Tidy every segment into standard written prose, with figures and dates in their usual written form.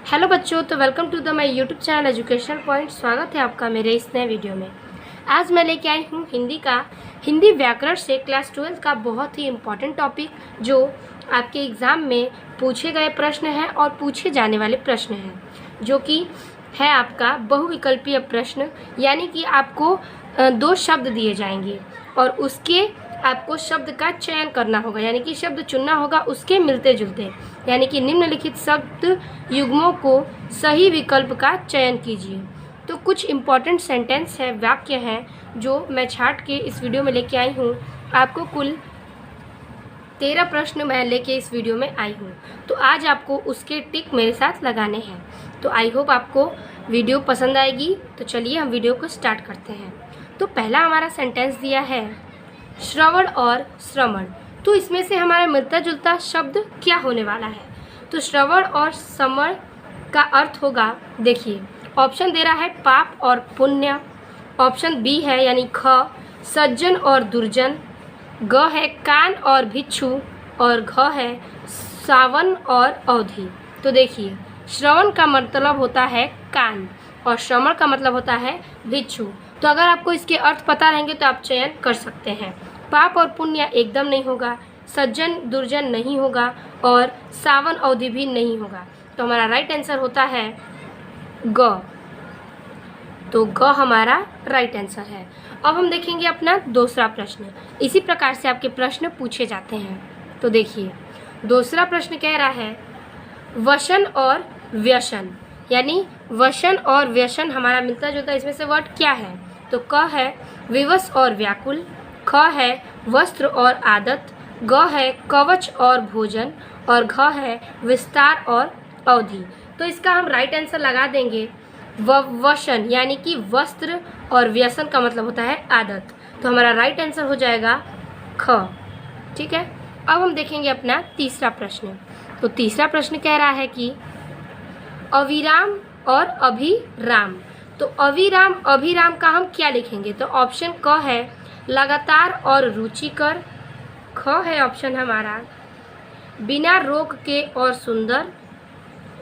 Hello बच्चों, तो welcome to the my YouTube channel Education Point. स्वागत है आपका मेरे इस नए वीडियो में। आज मैं लेके आई हूँ हिंदी व्याकरण से क्लास 12 का बहुत ही इम्पॉर्टेंट टॉपिक, जो आपके एग्ज़ाम में पूछे गए प्रश्न हैं और पूछे जाने वाले प्रश्न हैं, जो कि है आपका बहुविकल्पीय प्रश्न। यानी कि आपको दो शब्द दिए जाएंगे और उसके आपको शब्द का चयन करना होगा, यानी कि शब्द चुनना होगा उसके मिलते जुलते, यानी कि निम्नलिखित शब्द युग्मों को सही विकल्प का चयन कीजिए। तो कुछ इम्पॉर्टेंट सेंटेंस है, वाक्य हैं, जो मैं छाट के इस वीडियो में लेके आई हूँ। आपको कुल 13 प्रश्न मैं लेके इस वीडियो में आई हूँ, तो आज आपको उसके टिक मेरे साथ लगाने हैं। तो आई होप आपको वीडियो पसंद आएगी। तो चलिए हम वीडियो को स्टार्ट करते हैं। तो पहला हमारा सेंटेंस दिया है श्रवण और श्रमण। तो इसमें से हमारा मिलता जुलता शब्द क्या होने वाला है? तो श्रवण और श्रमण का अर्थ होगा, देखिए ऑप्शन दे रहा है पाप और पुण्य, ऑप्शन बी है यानी ख सज्जन और दुर्जन, ग है कान और भिक्षु, और घ है सावन और अवधि। तो देखिए श्रवण का मतलब होता है कान और श्रमण का मतलब होता है भिक्षु। तो अगर आपको इसके अर्थ पता रहेंगे तो आप चयन कर सकते हैं। पाप और पुण्य एकदम नहीं होगा, सज्जन दुर्जन नहीं होगा, और सावन अवधि भी नहीं होगा। तो हमारा राइट आंसर होता है ग। तो ग हमारा राइट आंसर है। अब हम देखेंगे अपना दूसरा प्रश्न। इसी प्रकार से आपके प्रश्न पूछे जाते हैं। तो देखिए दूसरा प्रश्न कह रहा है वसन और व्यसन, यानी वसन और व्यसन हमारा मिलता जुलता इसमें से वर्ड क्या है? तो क है विवश और व्याकुल, ख है वस्त्र और आदत, ग है कवच और भोजन, और घ है विस्तार और अवधि। तो इसका हम राइट आंसर लगा देंगे वसन, यानी कि वस्त्र, और व्यसन का मतलब होता है आदत। तो हमारा राइट आंसर हो जाएगा ख। ठीक है। अब हम देखेंगे अपना तीसरा प्रश्न। तो तीसरा प्रश्न कह रहा है कि अविराम और अभिराम। तो अभिराम का हम क्या लिखेंगे? तो ऑप्शन क है लगातार और रुचिकर, ख है ऑप्शन हमारा बिना रोक के और सुंदर,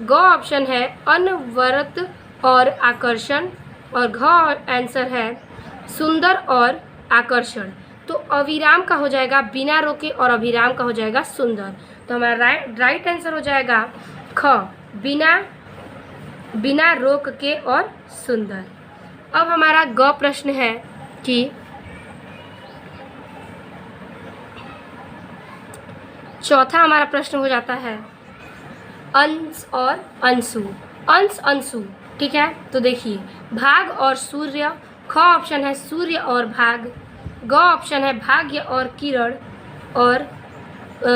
ग ऑप्शन है अनवरत और आकर्षण, और घ आंसर है सुंदर और आकर्षण। तो अविराम का हो जाएगा बिना रोके और अभिराम का हो जाएगा सुंदर। तो हमारा राइट आंसर हो जाएगा ख, बिना रोक के और सुंदर। अब हमारा ग प्रश्न है कि चौथा हमारा प्रश्न हो जाता है अंश और अंशु। अंश अंशु, ठीक है। तो देखिए भाग और सूर्य, ख ऑप्शन है सूर्य और भाग, ग ऑप्शन है भाग्य और किरण, और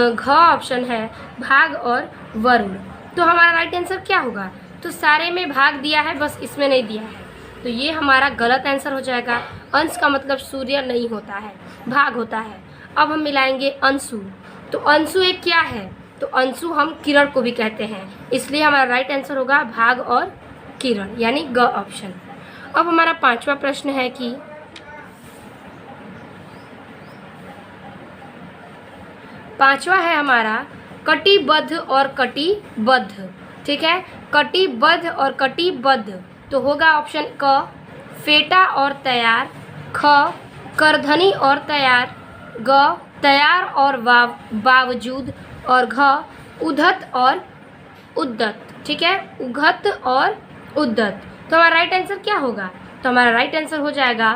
घ ऑप्शन है भाग और वरुण। तो हमारा राइट आंसर क्या होगा? तो सारे में भाग दिया है, बस इसमें नहीं दिया है, तो ये हमारा गलत आंसर हो जाएगा। अंश का मतलब सूर्य नहीं होता है, भाग होता है। अब हम मिलाएंगे अंशु। तो अंशु एक क्या है? तो अंशु हम किरण को भी कहते हैं, इसलिए हमारा राइट आंसर होगा भाग और किरण, यानी ग ऑप्शन। अब हमारा पांचवा प्रश्न है कि पांचवा है हमारा कटिबद्ध और कटिबद्ध। ठीक है, कटिबद्ध और कटिबद्ध। तो होगा ऑप्शन क फेटा और तैयार, ख करधनी और तैयार, ग तैयार और बावजूद, और घ उद्धत और उद्दत। ठीक है, उद्धत और उद्दत। तो हमारा राइट आंसर क्या होगा? तो हमारा राइट आंसर हो जाएगा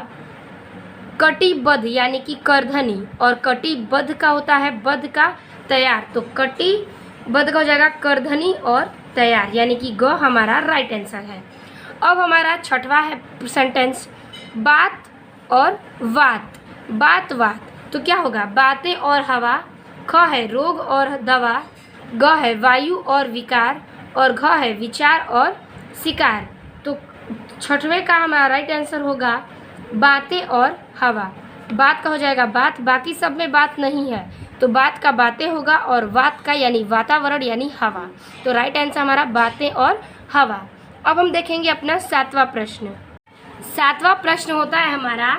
कटिबद्ध, यानी कि करधनी, और कटिबद्ध का होता है बद्ध का तैयार। तो कटिबद्ध का हो जाएगा करधनी और तैयार, यानी कि ग हमारा राइट आंसर है। अब हमारा छठवा है सेंटेंस बात और वात। बात वात, तो क्या होगा? बातें और हवा, ख है रोग और दवा, ग है वायु और विकार, और घ है विचार और शिकार। तो छठवें का हमारा राइट आंसर होगा बातें और हवा। बात का हो जाएगा बात, बाकी सब में बात नहीं है, तो बात का बातें होगा, और वात का यानी वातावरण यानी हवा। तो राइट आंसर हमारा बातें और हवा। अब हम देखेंगे अपना सातवां प्रश्न। सातवां प्रश्न होता है हमारा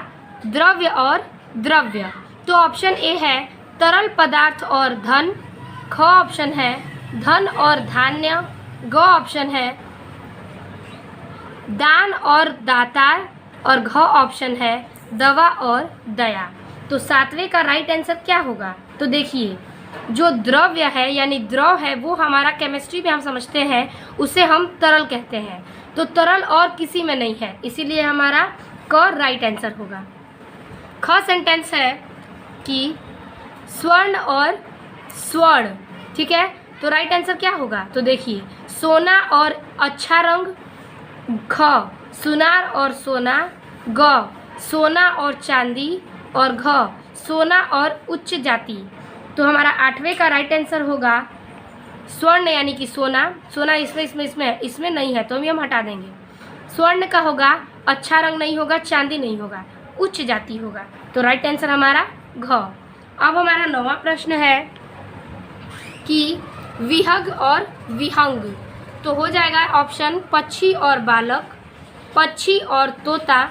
द्रव्य और द्रव्य। तो ऑप्शन ए है तरल पदार्थ और धन, ख ऑप्शन है धन और धान्य, ग ऑप्शन है दान और दातार, और घ ऑप्शन है दवा और दया। तो 7वें का राइट आंसर क्या होगा? तो देखिए, जो द्रव्य है यानी द्रव है वो हमारा केमिस्ट्री में हम समझते हैं उसे हम तरल कहते हैं। तो तरल और किसी में नहीं है, इसीलिए हमारा क राइट आंसर होगा। ख सेंटेंस है कि स्वर्ण और स्वर्ण, ठीक है, तो राइट आंसर क्या होगा? तो देखिए, सोना और अच्छा रंग, ख सुनार और सोना, ग सोना और चांदी, और घ सोना और उच्च जाति। तो हमारा 8वें का राइट आंसर होगा स्वर्ण यानी कि सोना। सोना इसमें नहीं है तो हम हटा देंगे। स्वर्ण का होगा, अच्छा रंग नहीं होगा, चांदी नहीं होगा, उच्च जाति होगा। तो राइट आंसर हमारा घ। अब हमारा 9वां प्रश्न है कि विहग और विहंग। तो हो जाएगा ऑप्शन पक्षी और बालक, पक्षी और तोता,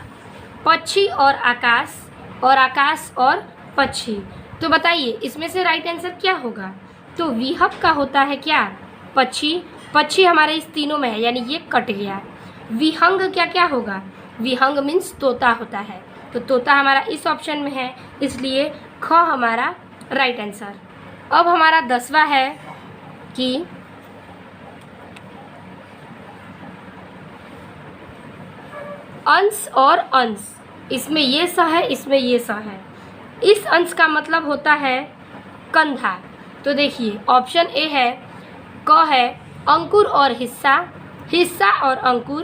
पक्षी और आकाश और पक्षी। तो बताइए इसमें से राइट आंसर क्या होगा? तो विहग का होता है क्या? पक्षी। पक्षी हमारे इस तीनों में है यानी ये कट गया। विहंग क्या होगा? विहंग मीन्स तोता होता है, तो तोता हमारा इस ऑप्शन में है, इसलिए ख हमारा राइट आंसर। अब हमारा 10वां है कि अंश और अंश। इसमें ये स है, इसमें ये स है। इस अंश का मतलब होता है कंधा। तो देखिए ऑप्शन ए है, क है अंकुर और हिस्सा, हिस्सा और अंकुर,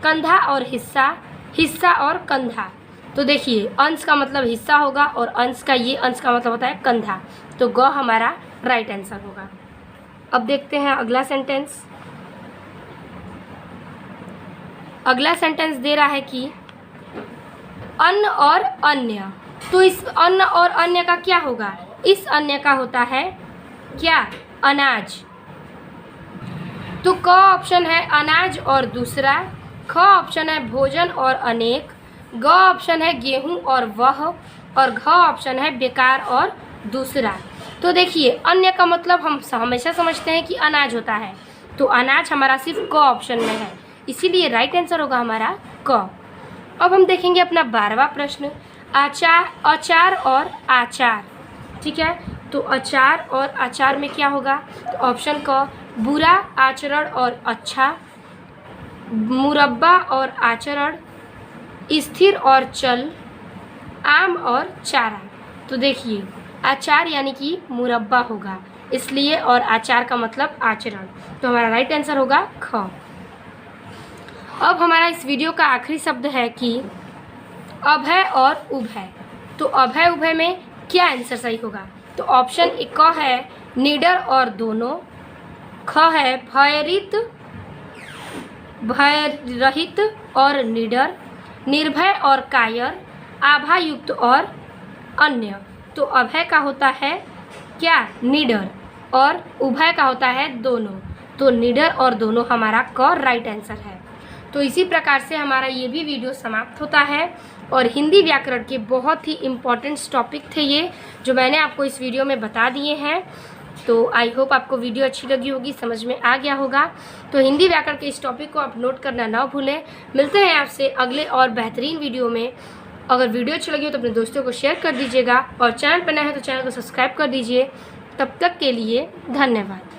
कंधा और हिस्सा, हिस्सा और कंधा। तो देखिए अंश का मतलब हिस्सा होगा और अंश का ये अंश का मतलब होता है कंधा। तो ग हमारा राइट आंसर होगा। अब देखते हैं अगला सेंटेंस। अगला सेंटेंस दे रहा है कि अन्न और अन्य। तो इस अन्न और अन्य का क्या होगा? इस अन्य का होता है क्या? अनाज। तो क ऑप्शन है अनाज और दूसरा, ख ऑप्शन है भोजन और अनेक, ग ऑप्शन है गेहूं और वह, और घ ऑप्शन है बेकार और दूसरा। तो देखिए अन्य का मतलब हम हमेशा समझते हैं कि अनाज होता है, तो अनाज हमारा सिर्फ क ऑप्शन में है, इसीलिए राइट आंसर होगा हमारा क। अब हम देखेंगे अपना 12वां प्रश्न, अचार और आचार, ठीक है। तो अचार और आचार में क्या होगा? तो ऑप्शन क बुरा आचरण और अच्छा, मुरब्बा और आचरण, स्थिर और चल, आम और चारा। तो देखिए आचार यानी कि मुरब्बा होगा, इसलिए, और आचार का मतलब आचरण। तो हमारा राइट आंसर होगा ख। अब हमारा इस वीडियो का आखिरी शब्द है कि अभय और उभय। तो अभय उभय में क्या आंसर सही होगा? तो ऑप्शन ए क है निडर और दोनों, ख है भयरहित और निडर, निर्भय और कायर, आभायुक्त और अन्य। तो अभय का होता है क्या? निडर, और उभय का होता है दोनों। तो निडर और दोनों हमारा क राइट आंसर है। तो इसी प्रकार से हमारा ये भी वीडियो समाप्त होता है। और हिंदी व्याकरण के बहुत ही इम्पॉर्टेंट टॉपिक थे ये, जो मैंने आपको इस वीडियो में बता दिए हैं। तो आई होप आपको वीडियो अच्छी लगी होगी, समझ में आ गया होगा। तो हिंदी व्याकरण के इस टॉपिक को आप नोट करना ना भूलें। मिलते हैं आपसे अगले और बेहतरीन वीडियो में। अगर वीडियो अच्छी लगी हो तो अपने दोस्तों को शेयर कर दीजिएगा, और चैनल पर नए हैं तो चैनल को सब्सक्राइब कर दीजिए। तब तक के लिए धन्यवाद।